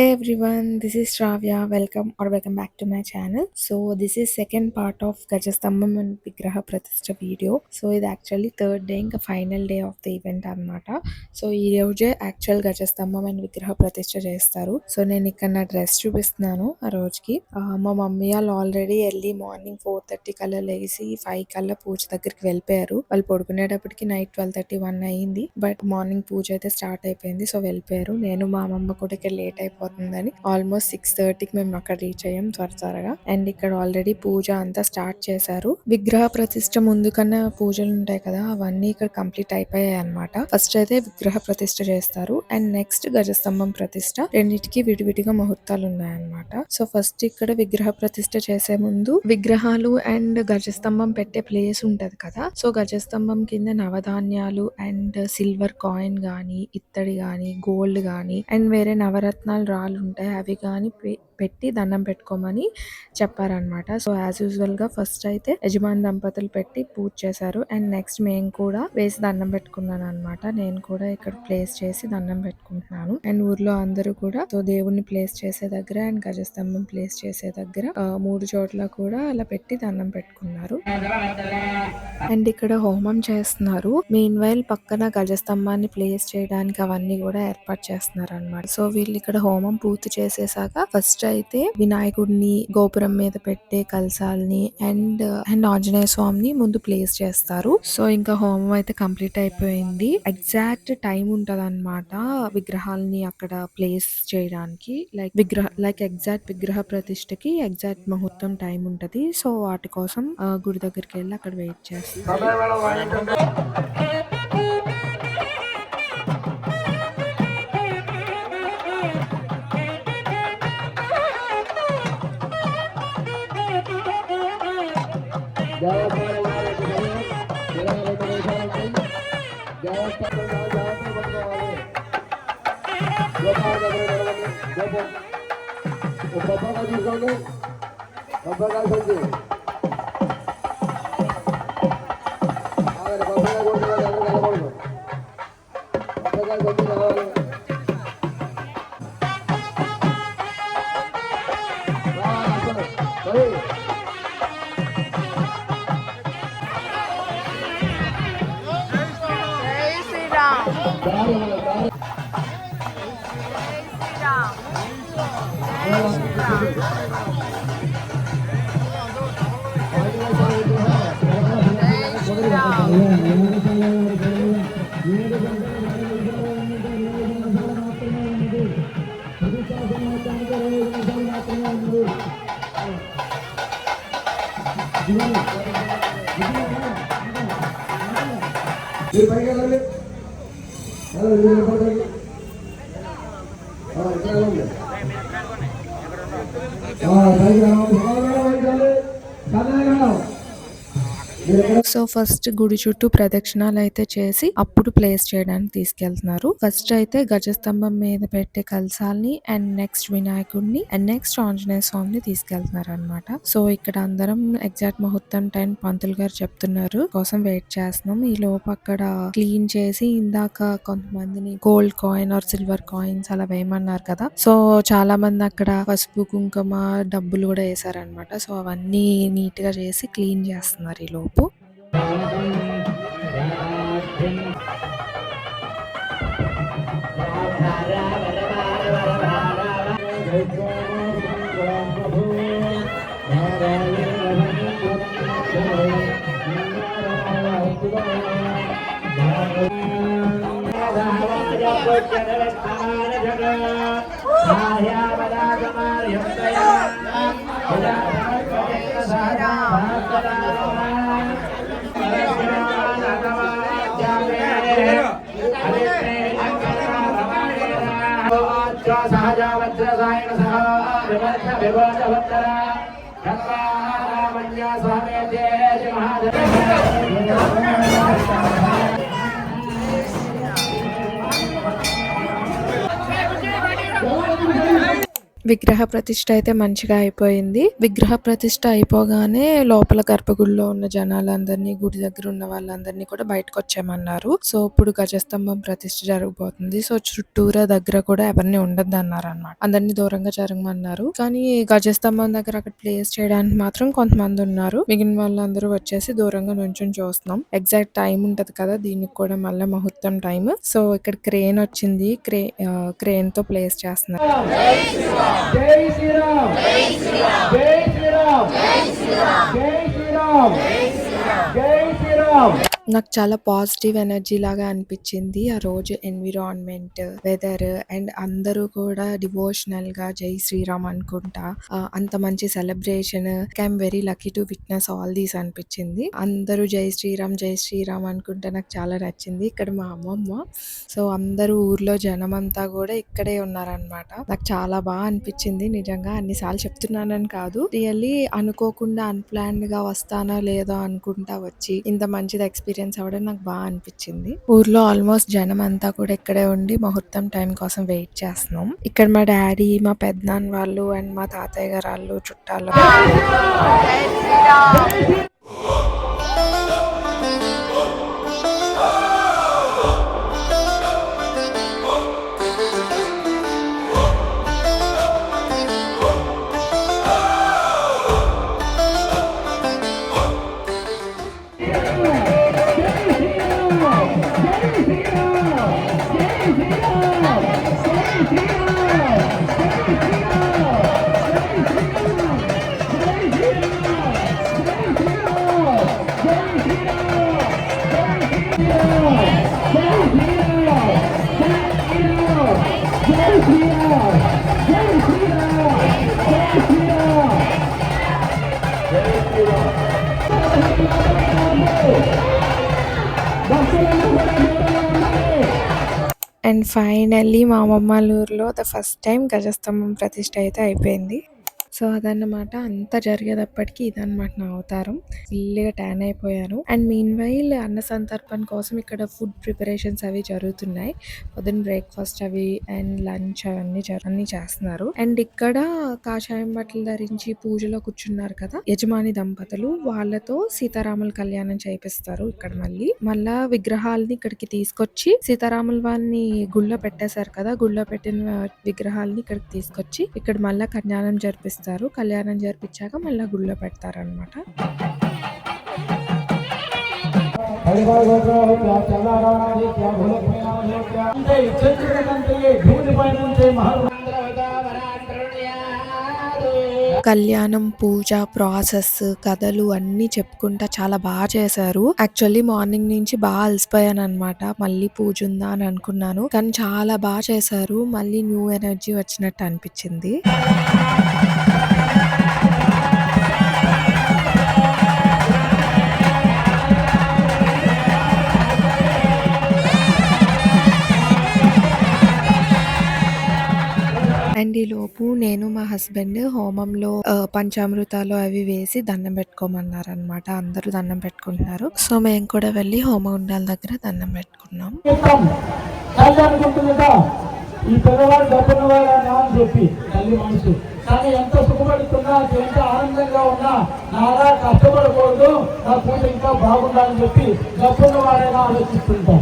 Hey everyone, this is Shravya. Welcome back to my channel. So this is second part of Gajastambam and Vigraha Pratishtha video. So ఇది actually third day ఇంకా final day of the event అనమాట. So ఈ రోజే actual గజస్తంభం and విగ్రహ ప్రతిష్ఠ చేస్తారు. So నేను ఇక్కడ నా డ్రెస్ చూపిస్తున్నాను ఆ రోజుకి. మా మమ్మీ వాళ్ళు ఆల్రెడీ ఎర్లీ మార్నింగ్ 4:30 కల్లా లేసి 5 కల్లా పూజ దగ్గరికి వెళ్ళిపోయారు. వాళ్ళు పడుకునేటప్పటికి నైట్ 12:30-1 అయింది. బట్ మార్నింగ్ పూజ అయితే స్టార్ట్ అయిపోయింది. సో వెళ్ళిపోయారు. నేను మా అమ్మమ్మ కూడా ఇక్కడ లేట్ అయిపోతుందని ఆల్మోస్ట్ 6:30కి మేము అక్కడ రీచ్ అయ్యాం త్వరగా. అండ్ ఇక్కడ ఆల్రెడీ పూజ అంతా స్టార్ట్ చేశారు. విగ్రహ ప్రతిష్ఠ ముందు కన్నా పూజలు ఉంటాయి కదా, అవన్నీ ఇక్కడ కంప్లీట్ అయిపోయాయి అనమాట. ఫస్ట్ అయితే విగ్రహ ప్రతిష్ఠ చేస్తారు అండ్ నెక్స్ట్ గజస్తంభం ప్రతిష్ఠ, రెండింటికి విడివిడిగా ముహూర్తాలు ఉన్నాయన్నమాట. సో ఫస్ట్ ఇక్కడ విగ్రహ ప్రతిష్ఠ చేసే ముందు విగ్రహాలు అండ్ గజస్తంభం పెట్టే ప్లేస్ ఉంటది కదా, సో గజస్తంభం కింద నవధాన్యాలు అండ్ సిల్వర్ కాయిన్ గానీ, ఇత్తడి గానీ, గోల్డ్ గానీ అండ్ వేరే నవరత్నాలు రాళ్ళు ఉంటాయి, అవి కానీ పెట్టి దండం పెట్టుకోమని చెప్పారనమాట. సో యాజ్ యూజువల్ గా ఫస్ట్ అయితే యజమాని దంపతులు పెట్టి పూజ చేశారు అండ్ నెక్స్ట్ మేము కూడా వేసి దండం పెట్టుకున్నాను అనమాట. నేను కూడా ఇక్కడ ప్లేస్ చేసి దండం పెట్టుకుంటున్నాను అండ్ ఊర్లో అందరూ కూడా సో దేవుణ్ణి ప్లేస్ చేసే దగ్గర అండ్ గజస్తంభం ప్లేస్ చేసే దగ్గర 3 చోట్ల కూడా అలా పెట్టి దండం పెట్టుకున్నారు. అండ్ ఇక్కడ హోమం చేస్తున్నారు. మీన్ వైల్ పక్కన గజస్తంభాన్ని ప్లేస్ చేయడానికి అవన్నీ కూడా ఏర్పాటు చేస్తున్నారు అనమాట. సో వీళ్ళు ఇక్కడ హోమం పూర్తి చేసేసాక ఫస్ట్ అయితే వినాయకుడిని గోపురం మీద పెట్టే కలశాలని అండ్ ఆంజనేయ స్వామిని ముందు ప్లేస్ చేస్తారు. సో ఇంకా హోమం అయితే కంప్లీట్ అయిపోయింది. ఎగ్జాక్ట్ టైం ఉంటది అనమాట విగ్రహాలని అక్కడ ప్లేస్ చేయడానికి. లైక్ ఎగ్జాక్ట్ విగ్రహ ప్రతిష్టకి ఎగ్జాక్ట్ ముహూర్తం టైం ఉంటది. సో వాటి కోసం గుడి దగ్గరికి వెళ్ళి అక్కడ వెయిట్ చేస్తారు. సో ఫస్ట్ గుడి చుట్టూ ప్రదక్షిణాలు అయితే చేసి అప్పుడు ప్లేస్ చేయడానికి తీసుకెళ్తున్నారు. ఫస్ట్ అయితే గజస్తంభం మీద పెట్టే కలశాలని అండ్ నెక్స్ట్ వినాయకుడిని అండ్ నెక్స్ట్ ఆంజనేయ స్వామిని తీసుకెళ్తున్నారు అనమాట. సో ఇక్కడ అందరం ఎగ్జాక్ట్ ముహూర్తం టైం పంతులు గారు చెప్తున్నారు కోసం వెయిట్ చేస్తున్నాం. ఈ లోపు అక్కడ క్లీన్ చేసి ఇందాక కొంతమందిని gold coin are silver coins అలా వేయమన్నారు కదా, సో చాలా మంది అక్కడ పసుపు కుంకుమ డబ్బులు కూడా వేసారనమాట. సో అవన్నీ నీట్ గా చేసి క్లీన్ చేస్తున్నారు ఈ లోపు. విగ్రహ ప్రతిష్ఠ అయితే మంచిగా అయిపోయింది. విగ్రహ ప్రతిష్ఠ అయిపోగానే లోపల గర్భగుడిలో ఉన్న జనాలందరినీ, గుడి దగ్గర ఉన్న వాళ్ళందరినీ కూడా బయటకొచ్చేయమన్నారు. సో, ఇప్పుడు గజస్తంభం ప్రతిష్ఠ జరగబోతుంది. సో, చుట్టూరా దగ్గర కూడా ఎవరిని ఉండొద్దన్నారనమాట. అందరిని దూరంగా జరగమన్నారు. కానీ గజస్తంభం దగ్గర అక్కడ ప్లేస్ చేయడానికి మాత్రం కొంతమందున్నారు. మిగిలిన వాళ్ళందరూ వచ్చేసి దూరంగా నుంచొని చూస్తున్నాం. ఎగ్జాక్ట్ టైం ఉంటది కదా! దీనికి కూడా మళ్ళా ముహూర్తం టైం. సో, ఇక్కడ క్రేన్ వచ్చింది. క్రేన్‌తో ప్లేస్ చేస్తున్నారు. జై శ్రీరామ్, జై శ్రీరామ్, జై శ్రీరామ్, జై శ్రీరామ్, జై శ్రీరామ్, జై శ్రీరామ్. నాకు చాలా పాజిటివ్ ఎనర్జీ లాగా అనిపించింది ఆ రోజు. ఎన్విరాన్మెంట్, వెదర్ అండ్ అందరూ కూడా డివోషనల్ గా జై శ్రీరామ్ అనుకుంటా అంత మంచి celebration. I'm very lucky to witness all these అనిపించింది. అందరూ జై శ్రీరామ్ జై శ్రీరామ్ అనుకుంటే నాకు చాలా నచ్చింది. ఇక్కడ మా అమ్మమ్మ, సో అందరూ ఊర్లో జనం అంతా కూడా ఇక్కడే ఉన్నారనమాట. నాకు చాలా బాగా అనిపించింది నిజంగా. అన్నిసార్లు చెప్తున్నానని కాదు, రియల్లీ అనుకోకుండా అన్ప్లాన్డ్ గా వస్తానా లేదో అనుకుంటా వచ్చి ఇంత మంచిది ఎక్స్పీరియన్స్ అవ్వడం నాకు బాగా అనిపించింది. ఊర్లో ఆల్మోస్ట్ జనం అంతా కూడా ఇక్కడే ఉండి ముహూర్తం టైం కోసం వెయిట్ చేస్తున్నాం. ఇక్కడ మా డాడీ, మా పెద్దనాన్న వాళ్ళు అండ్ మా తాతయ్య గారు వాళ్ళు చుట్టాలు. అండ్ ఫైనల్లీ మా అమ్మమ్మ ఊర్లో ద ఫస్ట్ టైం గజస్తంభం ప్రతిష్ఠ అయితే అయిపోయింది. సో అదన్నమాట. అంతా జరిగేటప్పటికి ఇదన్నమాట నా అవతారం. ఫుల్గా ట్యాన్ అయిపోయాను. అండ్ మీన్ వైల్ అన్న సంతర్పణ కోసం ఇక్కడ ఫుడ్ ప్రిపరేషన్స్ అవి జరుగుతున్నాయి. పొద్దున్న బ్రేక్ఫాస్ట్ అవి అండ్ లంచ్ అన్ని చేస్తున్నారు. అండ్ ఇక్కడ కాషాయం బట్టలు ధరించి పూజలో కూర్చున్నారు కదా యజమాని దంపతులు, వాళ్ళతో సీతారాముల కళ్యాణం చేపిస్తారు. ఇక్కడ మళ్ళా విగ్రహాలని ఇక్కడికి తీసుకొచ్చి, సీతారాముల వారిని గుళ్ళో పెట్టేశారు కదా, గుళ్ళో పెట్టిన విగ్రహాలని ఇక్కడికి తీసుకొచ్చి ఇక్కడ మళ్ళా కళ్యాణం జరిపిస్తారు. కళ్యాణం జరిపించాక మళ్ళా గుళ్ళో పెడతారనమాట. కళ్యాణం, పూజ ప్రాసెస్, కథలు అన్ని చెప్పుకుంటా చాలా బాగా చేశారు. యాక్చువల్లీ మార్నింగ్ నుంచి బాగా అలసిపోయాను అనమాట. మళ్ళీ పూజ ఉందా అని అనుకున్నాను, కానీ చాలా బాగా చేశారు. మళ్ళీ న్యూ ఎనర్జీ వచ్చినట్టు అనిపించింది. అండ్ ఈ లోపు నేను మా హస్బెండ్ హోమంలో పంచామృతాలు అవి వేసి దండం పెట్టుకోమన్నారు అనమాట. అందరూ దండం పెట్టుకుంటున్నారు. సో మేము కూడా వెళ్ళి హోమగుండాల దగ్గర దండం పెట్టుకున్నాం. ఈ పిల్లవాడు డబ్బున్నవాడు అని చెప్పి తల్లి మనసు, కానీ ఎంత సుఖపడుతున్నా, ఎంత ఆనందంగా ఉన్నా నాలా కష్టపడకూడదు, నా పూజ ఇంకా బాగుండాలని చెప్పి డబ్బున్నవాడైనా ఆలోచిస్తుంటాం.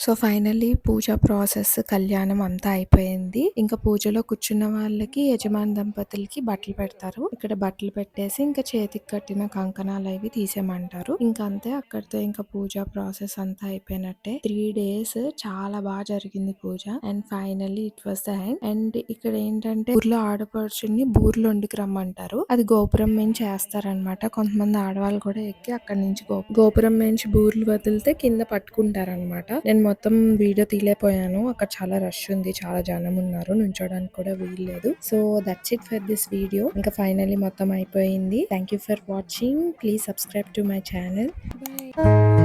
సో ఫైనల్లీ పూజ ప్రాసెస్, కళ్యాణం అంతా అయిపోయింది. ఇంకా పూజలో కూర్చున్న వాళ్ళకి యజమాని దంపతులకి బట్టలు పెడతారు. ఇక్కడ బట్టలు పెట్టేసి ఇంకా చేతికి కట్టిన కంకణాలు అవి తీసేయమంటారు. ఇంకా అంతే, అక్కడితో ఇంకా పూజ ప్రాసెస్ అంతా అయిపోయినట్టే. 3 డేస్ చాలా బాగా జరిగింది పూజ. And finally it was the end. And ఇక్కడ ఏంటంటే ఊర్లో ఆడపడుచుని బూర్లు వండుకు రమ్మంటారు. అది గోపురం నుంచి వేస్తారనమాట. కొంతమంది ఆడవాళ్ళు కూడా ఎక్కి అక్కడి నుంచి గోపురం నుంచి బూర్లు వదిలితే కింద పట్టుకుంటారనమాట. నేను మొత్తం వీడియో తీయలేకపోయాను. అక్కడ చాలా రష్ ఉంది, చాలా జనం ఉన్నారు, నుంచోడానికి కూడా వీల్లేదు. So that's it for this video. ఇంకా ఫైనల్లీ మొత్తం అయిపోయింది. Thank you for watching. Please subscribe to my channel. Bye.